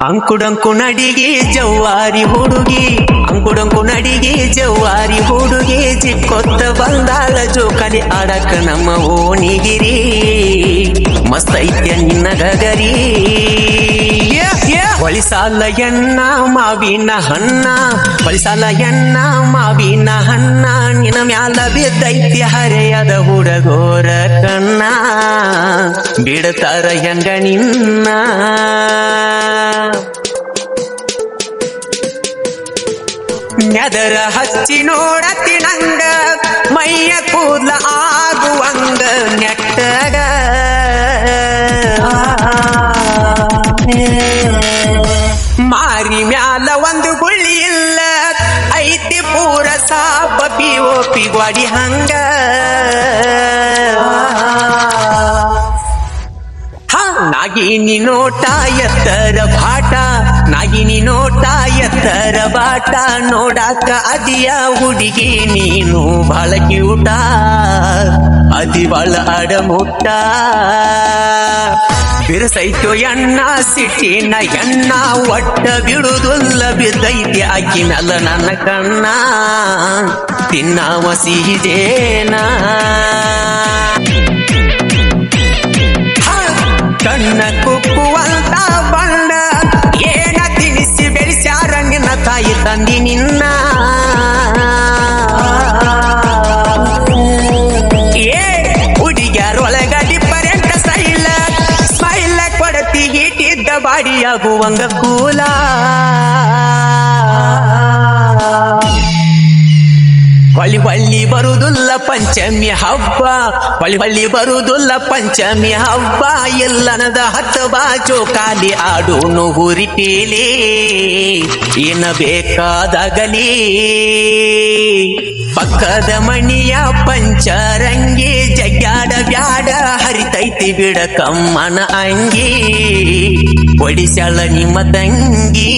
ಅಂಕುಡಂಕು ನಡಿಗೆ ಜವ್ವಾರಿ ಹುಡುಗಿ ಅಂಕುಡಂಕು ನಡಿಗೆ ಜವ್ವಾರಿ ಹುಡುಗಿ ಚಿಕ್ಕೊತ್ತ ಬಂದಾಳ ಜೋಕಾಲಿ ಆಡಕ ನಮ್ಮ ಓಣಿಗಿರಿ ಮಸ್ತ್ ಐತ್ಯ ನಿನ್ನ ಗಗರಿ ಹೊಳಿಸಾಲ ಎನ್ನ ಮಾವಿನ ಹಣ್ಣ ಹೊಳಿಸಾಲ ಎನ್ನ ಮಾವಿನ ಹಣ್ಣ ನಿನ್ನ ಮ್ಯಾಲ ಬಿದ್ದೈತ್ಯ ಹರೆಯದ ಹುಡುಗೋರ ಕಣ್ಣ ಬಿಡತಾರ ಹೆಂಗ ನಿನ್ನ ನೆದರ ಹಚ್ಚಿ ನೋಡತಿ ನಂಗ ಮೈಯ ಕೂದ್ಲ ಆಗುವಂಗ ನೆಟ್ಟಗ ಮಾರಿ ಮ್ಯಾಲ ಒಂದು ಗುಳ್ಳಿ ಇಲ್ಲ ಐತಿ ಪೂರ ಸಾಪ ಪಿ ಗ್ವಾಡಿ ಹಂಗ ನಾಗಿನಿ ನೋಟ ಎತ್ತರ ಬಾಟ ನಾಗಿನಿ ನೋಟ ಎತ್ತರ ಬಾಟ ನೋಡಾಕ ಅದಿಯ ಹುಡುಗಿ ನೀನು ಬಾಳ ಕ್ಯೂಟ ಅದಿ ಬಾಳ ಅಡಮುಟ್ಟ ಬಿರುಸೈತು ಎಣ್ಣ ಸಿಟ್ಟಿನ ಎಣ್ಣ ಒಟ್ಟ ಬಿಡುದುಲ್ಲ ಬಿದ್ದೈತಿ ಆಕಿನಲ್ಲ ನನ್ನ ಕಣ್ಣ ತಿನ್ನವ ಸಿಹಿದೇನ ಕಣ್ಣ ಕುಕ್ಕುವಂತ ಬಣ್ಣ ಏನ ತಿನಿಸಿ ಬೆಳೆಸ್ಯಾರ ನಿನ್ನ ತಾಯಿ ತಂದಿ ನಿನ್ನ ಹುಡುಗ್ಯಾರೊಳಗ ಡಿಫರೆಂಟ್ ಸ್ಮೈಲ್ ಕೊಡತಿ ಹಿಟ್ಟಿದ್ದ ಬಾಡಿಯಾಗುವಂಗ ಕೂಲ ಹೊಳ್ಳಿ ಬರುವುದಿಲ್ಲ ಪಂಚಮಿ ಹಬ್ಬ ಹೊಳ್ಳಿ ಬರುವುದಿಲ್ಲ ಪಂಚಮಿ ಹಬ್ಬ ಎಲ್ಲನದ ಹತ್ತಬ ಜೋಕಾಲಿ ಆಡೋನು ಹುರಿಟೇಲಿ ಏನ ಬೇಕಾದಾಗಲಿ ಪಕ್ಕದ ಮಣಿಯ ಪಂಚರಂಗಿ ಜಗ್ಯಾಡ ಬ್ಯಾಡ ಹರಿತೈತಿ ಬಿಡ ಕಮ್ಮನ ಅಂಗಿ ಒಡಿಸ್ಯಾಳ ನಿಮ್ಮ ತಂಗಿ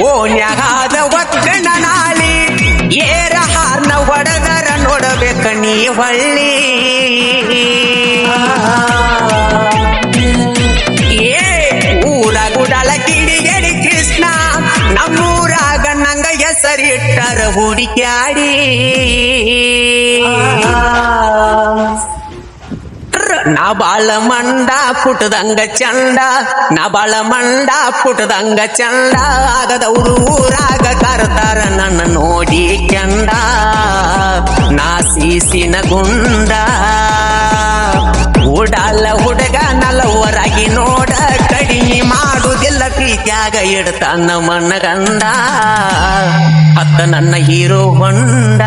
ಓನ್ಯಾಗಾದ ಒಕ್ಕಣ ನಾಳಿ ಏರ ಹಾರ್ನ ಹೊಡೆದರ ನೋಡಬೇಕ ನೀ ಹೊಳ್ಳಿ ಊರಾಗುಡಲ ಕಿಡಿಗೆಡಿ ಕೃಷ್ಣ ನಮ್ಮೂರಾಗ ನಂಗ ಹೆಸರಿಟ್ಟರ ಹುಡುಕ್ಯಾಡಿ ನಾ ಬಾಳ ಮಂಡ ಪುಟದಂಗ ಚಂಡ ನಾ ಬಾಳ ಮಂಡ ಪುಟದಂಗ ಚಂಡ ಆಗದವ್ರು ಊರಾಗ ಕರ್ತಾರ ನನ್ನ ನೋಡಿ ಕೆಂಡ ನಾ ಸೀಸಿನ ಗುಂಡ ಓಡಾಲ ಹುಡುಗ ನಲವರಾಗಿ ನೋಡ ಕಡಿಮೆ ಮಾಡುವುದಿಲ್ಲ ಪ್ರೀತ್ಯಾಗ ಇಡ್ತಾನ ಮನ್ನ ಗಂಡ ಅತ್ತ ನನ್ನ ಹೀರೋ ಹೊಂಡ